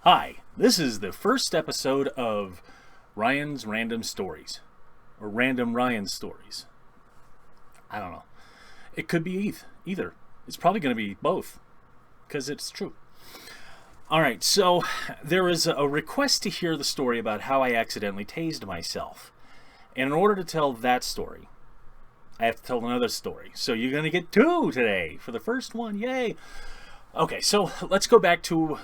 Hi, this is the first episode of Ryan's Random Stories, or Random Ryan Stories. I don't know. It could be either. It's probably going to be both, because it's true. Alright, so there is a request to hear the story about how I accidentally tased myself. And in order to tell that story, I have to tell another story. So you're going to get two today for the first one. Yay! Okay, so let's go back to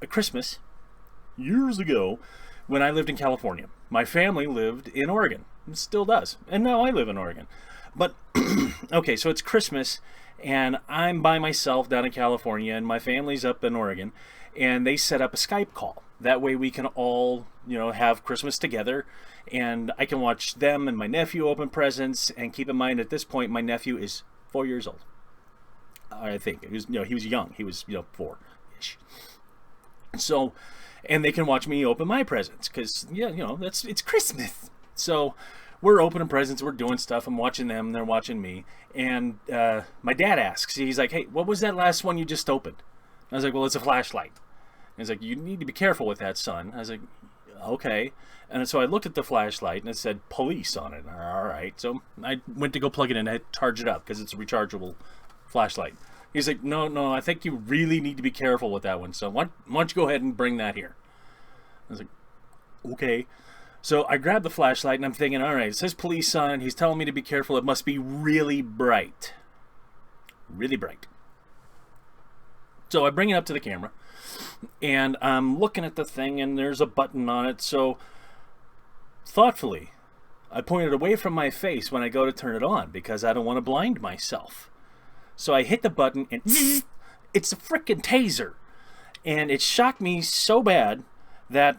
a Christmas years ago when I lived in California. My family lived in Oregon. It still does. And now I live in Oregon. But, okay, so it's Christmas, and I'm by myself down in California, and my family's up in Oregon, and they set up a Skype call. That way we can all, have Christmas together, and I can watch them and my nephew open presents, and keep in mind at this point my nephew is 4 years old. I think. He was young. He was, 4-ish. So, and they can watch me open my presents, because, it's Christmas. So, we're opening presents, we're doing stuff, I'm watching them, they're watching me, and my dad asks, he's like, hey, what was that last one you just opened? I was like, well, it's a flashlight. And he's like, you need to be careful with that, son. I was like, okay. And so I looked at the flashlight, and it said police on it. All right, so I went to go plug it in, I had to charge it up, because it's a rechargeable flashlight. He's like, no, I think you really need to be careful with that one, so why don't you go ahead and bring that here? I was like, okay. So I grabbed the flashlight, and I'm thinking, all right, it says police on it. He's telling me to be careful. It must be really bright. Really bright. So I bring it up to the camera, and I'm looking at the thing, and there's a button on it. So thoughtfully, I point it away from my face when I go to turn it on, because I don't want to blind myself. So I hit the button, and it's a frickin' taser. And it shocked me so bad that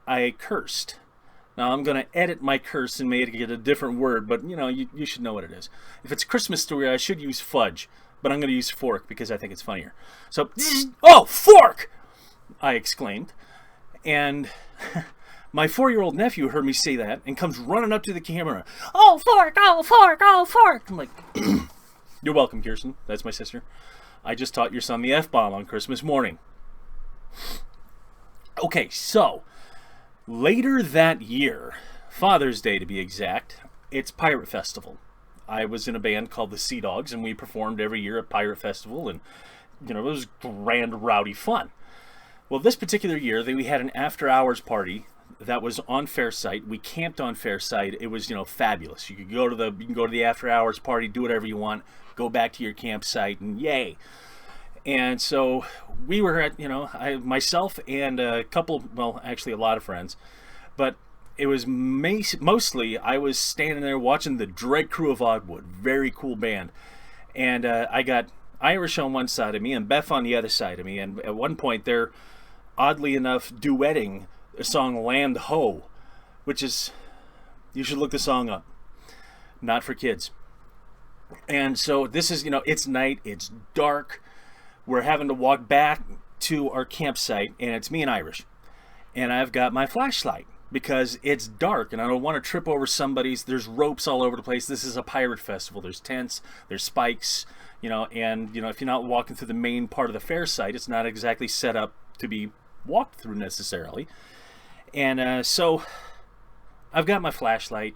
I cursed. Now, I'm going to edit my curse and make it a different word, but, you should know what it is. If it's a Christmas story, I should use fudge, but I'm going to use fork because I think it's funnier. So, oh, fork! I exclaimed. And my 4-year-old nephew heard me say that and comes running up to the camera. Oh, fork! Oh, fork! Oh, fork! I'm like, you're welcome, Kirsten. That's my sister. I just taught your son the F-bomb on Christmas morning. Okay, so later that year, Father's Day to be exact, it's Pirate Festival. I was in a band called the Sea Dogs, and we performed every year at Pirate Festival, and it was grand, rowdy fun. Well, this particular year, we had an after-hours party that was on Fair Site. We camped on Fair Site. It was, fabulous. You can go to the after-hours party, do whatever you want, go back to your campsite, and yay. And so we were at, myself and a couple, well, actually a lot of friends, but it was mostly I was standing there watching the Dread Crew of Oddwood, very cool band. And I got Irish on one side of me and Beth on the other side of me. And at one point they're, oddly enough, duetting the song Land Ho, which is, you should look the song up, not for kids. And so this is, it's night, it's dark. We're having to walk back to our campsite, and it's me and Irish. And I've got my flashlight because it's dark, and I don't want to trip over somebody's. There's ropes all over the place. This is a pirate festival. There's tents, there's spikes, and, if you're not walking through the main part of the fair site, it's not exactly set up to be walked through necessarily. And so I've got my flashlight.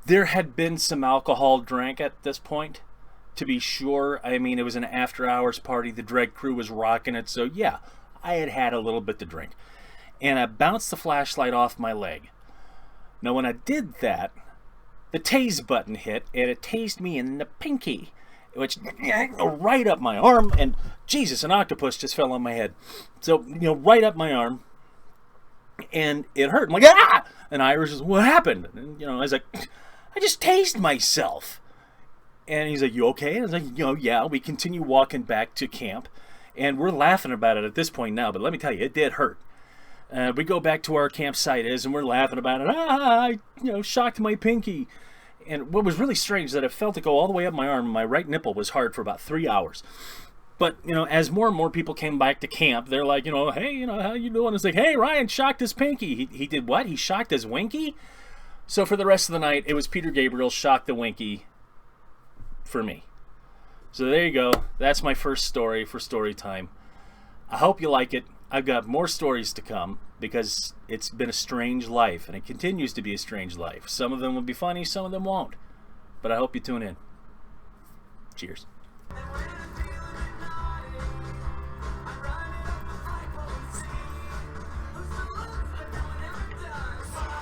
There had been some alcohol drank at this point. To be sure, I mean, it was an after-hours party. The Dread Crew was rocking it, so yeah, I had a little bit to drink. And I bounced the flashlight off my leg. Now, when I did that, the tase button hit, and it tased me in the pinky, which right up my arm, and Jesus, an octopus just fell on my head. So, right up my arm, and it hurt. I'm like, ah! And Irish says, what happened? And, I was like, I just tased myself. And he's like, you okay? And I was like, yeah. We continue walking back to camp, and we're laughing about it at this point now, but let me tell you, it did hurt. We go back to our campsite and we're laughing about it. I shocked my pinky. And what was really strange is that it felt to go all the way up my arm, and my right nipple was hard for about 3 hours. But, as more and more people came back to camp, they're like, hey, how you doing? It's like, hey, Ryan shocked his pinky. He did what? He shocked his winky? So for the rest of the night, it was Peter Gabriel shocked the winky for me. So there you go. That's my first story for story time. I hope you like it. I've got more stories to come because it's been a strange life, and it continues to be a strange life. Some of them will be funny, some of them won't. But I hope you tune in. Cheers.